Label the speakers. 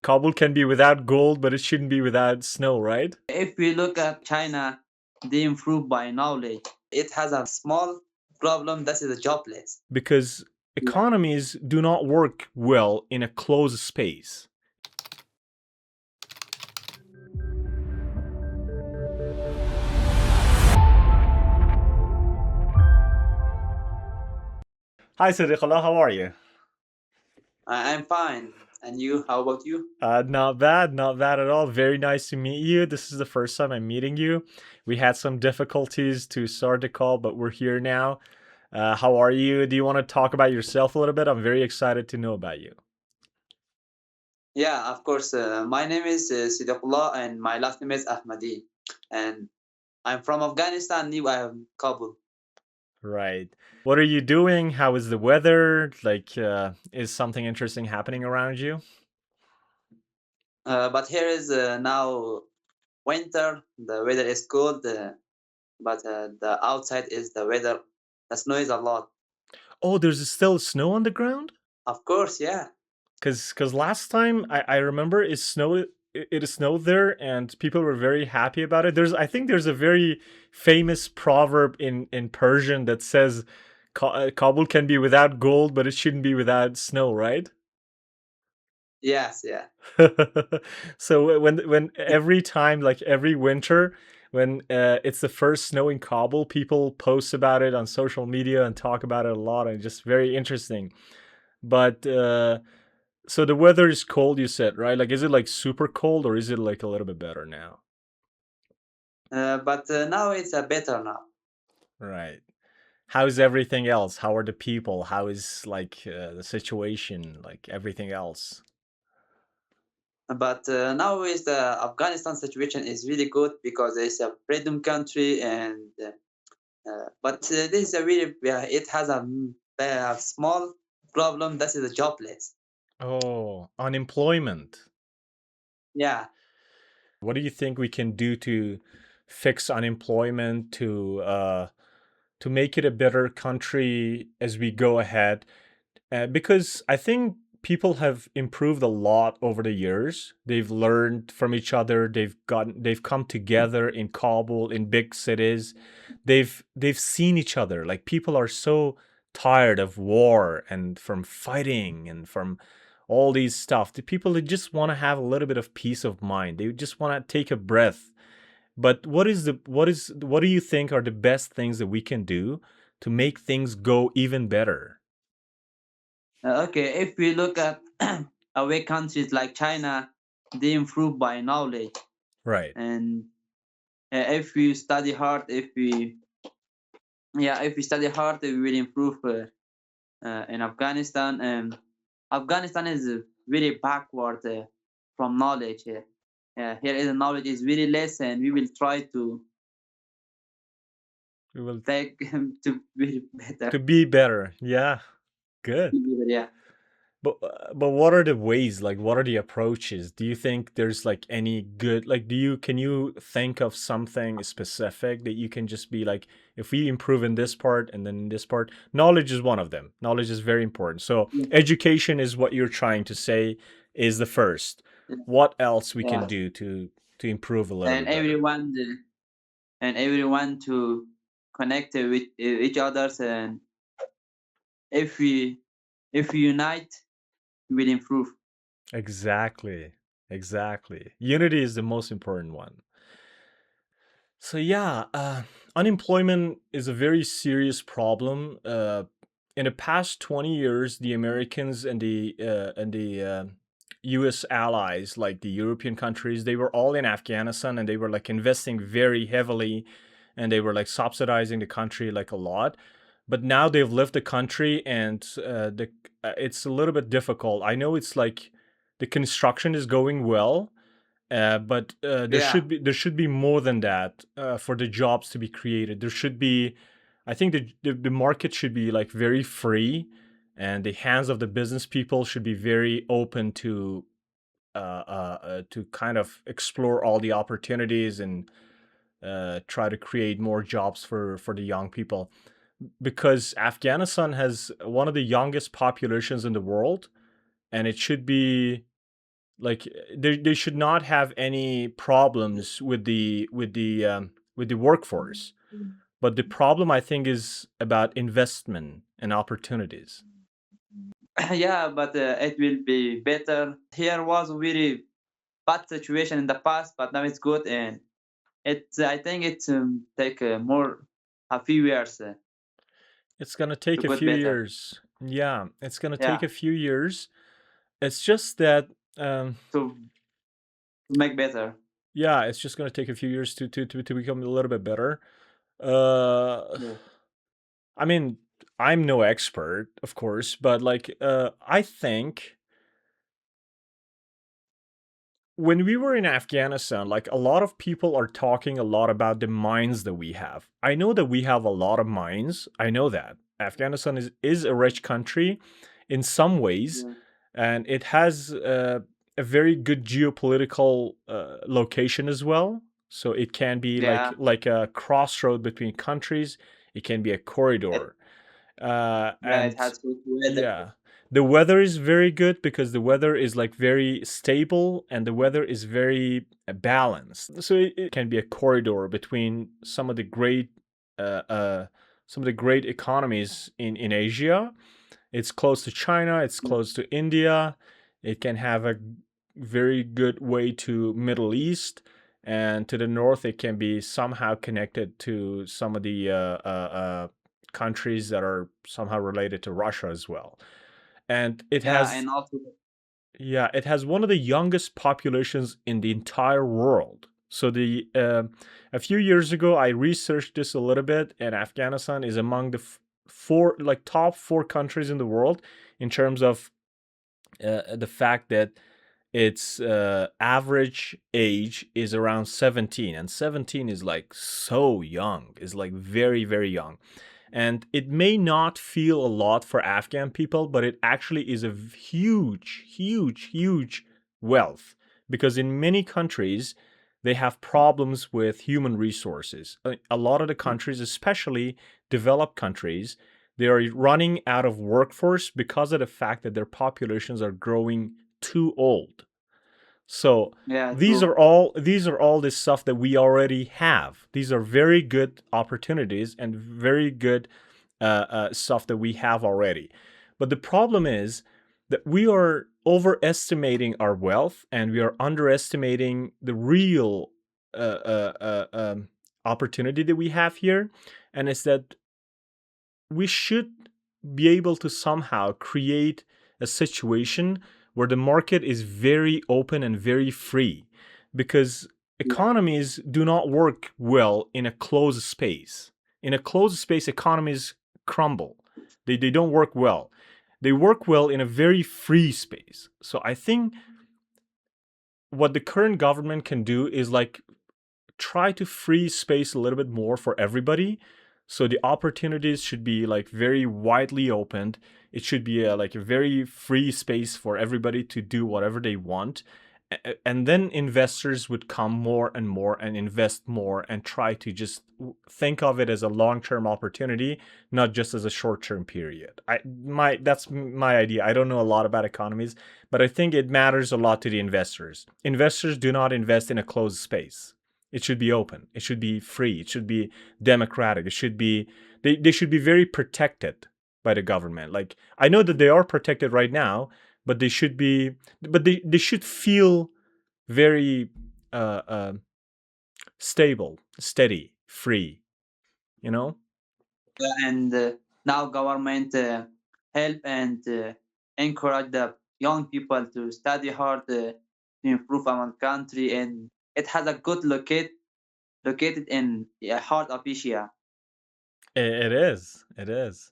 Speaker 1: Kabul can be without gold, but it shouldn't be without snow, right?
Speaker 2: If we look at China, they improve by knowledge. It has a small problem that is jobless.
Speaker 1: Because
Speaker 2: Yeah.
Speaker 1: economies do not work well in a closed space. Hi, Sadiqullah, how are you?
Speaker 2: I'm fine. And you? How about you?
Speaker 1: Not bad, not bad at all. Very nice to meet you. This is the first time I'm meeting you. We had some difficulties to start the call, but we're here now. How are you? Do you want to talk about yourself a little bit? I'm very excited to know about you.
Speaker 2: Yeah, of course. My name is Sadiqullah and my last name is Ahmadi. And I'm from Afghanistan, new I am Kabul.
Speaker 1: Right. What are you doing? How is the weather? Like, is something interesting happening around you?
Speaker 2: But here is now winter. The weather is cold, but the outside is the weather. The snow is a lot.
Speaker 1: Oh, there's still snow on the ground?
Speaker 2: Of course, yeah.
Speaker 1: Because last time I remember it snowed there and people were very happy about it. I think there's a very famous proverb in Persian that says Kabul can be without gold, but it shouldn't be without snow, right?
Speaker 2: Yes, yeah.
Speaker 1: So when every time, like every winter, when it's the first snow in Kabul, people post about it on social media and talk about it a lot, and it's just very interesting. But so the weather is cold, you said, right? Like, is it like super cold or is it like a little bit better now?
Speaker 2: But now it's better now.
Speaker 1: Right. How's everything else? How are the people? How is like the situation? Like everything else?
Speaker 2: But now is the Afghanistan situation is really good because it's a freedom country and but this is a really it has a small problem that is a jobless.
Speaker 1: Oh, unemployment.
Speaker 2: Yeah.
Speaker 1: What do you think we can do to fix unemployment to make it a better country as we go ahead? Because I think people have improved a lot over the years. They've learned from each other. They've come together in Kabul, in big cities. They've seen each other. Like people are so tired of war and from fighting and from all these stuff. The people that just want to have a little bit of peace of mind. They just want to take a breath. But what do you think are the best things that we can do to make things go even better?
Speaker 2: Okay, if we look at away countries like China, they improve by knowledge.
Speaker 1: Right.
Speaker 2: And if we study hard, if we study hard, we will improve in Afghanistan. And Afghanistan is very backward from knowledge. Here is knowledge is very less, and we will try to
Speaker 1: We will
Speaker 2: take to be better.
Speaker 1: to be better. Yeah, good.
Speaker 2: Yeah.
Speaker 1: But what are the ways? Like, what are the approaches? Do you think there's like any good? Like, can you think of something specific that you can just be like, if we improve in this part and then in this part, knowledge is one of them. Knowledge is very important. So education is what you're trying to say is the first. What else we can
Speaker 2: Yeah.
Speaker 1: do to improve a little
Speaker 2: And
Speaker 1: bit better?
Speaker 2: everyone to connect with each others, and if we unite, we will improve.
Speaker 1: Exactly. Exactly. Unity is the most important one. So yeah, unemployment is a very serious problem. In the past 20 years, the Americans and the U.S. allies, like the European countries, they were all in Afghanistan and they were like investing very heavily, and they were like subsidizing the country like a lot. But now they've left the country, and it's a little bit difficult. I know it's like the construction is going well, but
Speaker 2: Yeah.
Speaker 1: there should be more than that for the jobs to be created. There should be, I think the market should be like very free, and the hands of the business people should be very open to kind of explore all the opportunities and try to create more jobs for the young people. Because Afghanistan has one of the youngest populations in the world, and it should be Like they should not have any problems with the workforce. But the problem, I think, is about investment and opportunities.
Speaker 2: Yeah, but it will be better. Here was a very bad situation in the past, but now it's good, and I think it take more a few years
Speaker 1: It's gonna
Speaker 2: to
Speaker 1: take a
Speaker 2: get
Speaker 1: few
Speaker 2: better.
Speaker 1: years. Yeah, it's gonna take
Speaker 2: Yeah,
Speaker 1: a few years. It's just that, um,
Speaker 2: to make better.
Speaker 1: yeah, it's just gonna take a few years to become a little bit better. Uh,
Speaker 2: Yeah,
Speaker 1: I mean, I'm no expert, of course, but like, I think when we were in Afghanistan, like a lot of people are talking a lot about the mines that we have. I know that we have a lot of mines. I know that Afghanistan is a rich country in some ways,
Speaker 2: yeah,
Speaker 1: and it has a very good geopolitical location as well. So it can be
Speaker 2: yeah.
Speaker 1: like a crossroad between countries. It can be a
Speaker 2: It,
Speaker 1: corridor,
Speaker 2: yeah, it
Speaker 1: and
Speaker 2: has good weather.
Speaker 1: yeah, the weather is very good because the weather is like very stable and the weather is very balanced. So it can be a corridor between uh, uh, some of the great economies in Asia. It's close to China. It's
Speaker 2: Yeah,
Speaker 1: close to India. It can have a very good way to Middle East, and to the north, it can be somehow connected to some of the countries that are somehow related to Russia as well. And it
Speaker 2: yeah,
Speaker 1: has,
Speaker 2: and also
Speaker 1: yeah, it has one of the youngest populations in the entire world. So the a few years ago, I researched this a little bit, and Afghanistan is among the four, like top four countries in the world in terms of the fact that its average age is around 17, and 17 is like so young, is like very, very young. And it may not feel a lot for Afghan people, but it actually is a huge, huge, huge wealth, because in many countries they have problems with human resources. A lot of the countries, especially developed countries, they are running out of workforce because of the fact that their populations are growing too old. So
Speaker 2: yeah,
Speaker 1: these
Speaker 2: true.
Speaker 1: are all this stuff that we already have. These are very good opportunities and very good stuff that we have already. But the problem is that we are overestimating our wealth and we are underestimating the real opportunity that we have here. And it's that we should be able to somehow create a situation where the market is very open and very free, because
Speaker 2: Yeah,
Speaker 1: economies do not work well in a closed space. In a closed space, economies crumble. They don't work well. They work well in a very free space. So I think what the current government can do is like try to free space a little bit more for everybody. So the opportunities should be like very widely opened. It should be like a very free space for everybody to do whatever they want. And then investors would come more and more and invest more and try to just think of it as a long-term opportunity, not just as a short-term period. That's my idea. I don't know a lot about economies, but I think it matters a lot to the investors. Investors do not invest in a closed space. It should be open. It should be free. It should be democratic. It should be they should be very protected by the government. Like I know that they are protected right now, but they should feel very uh, uh, stable, steady, free. You know?
Speaker 2: and now government help and encourage the young people to study hard to improve our country, and it has a good located in heart of Asia.
Speaker 1: It is. It is.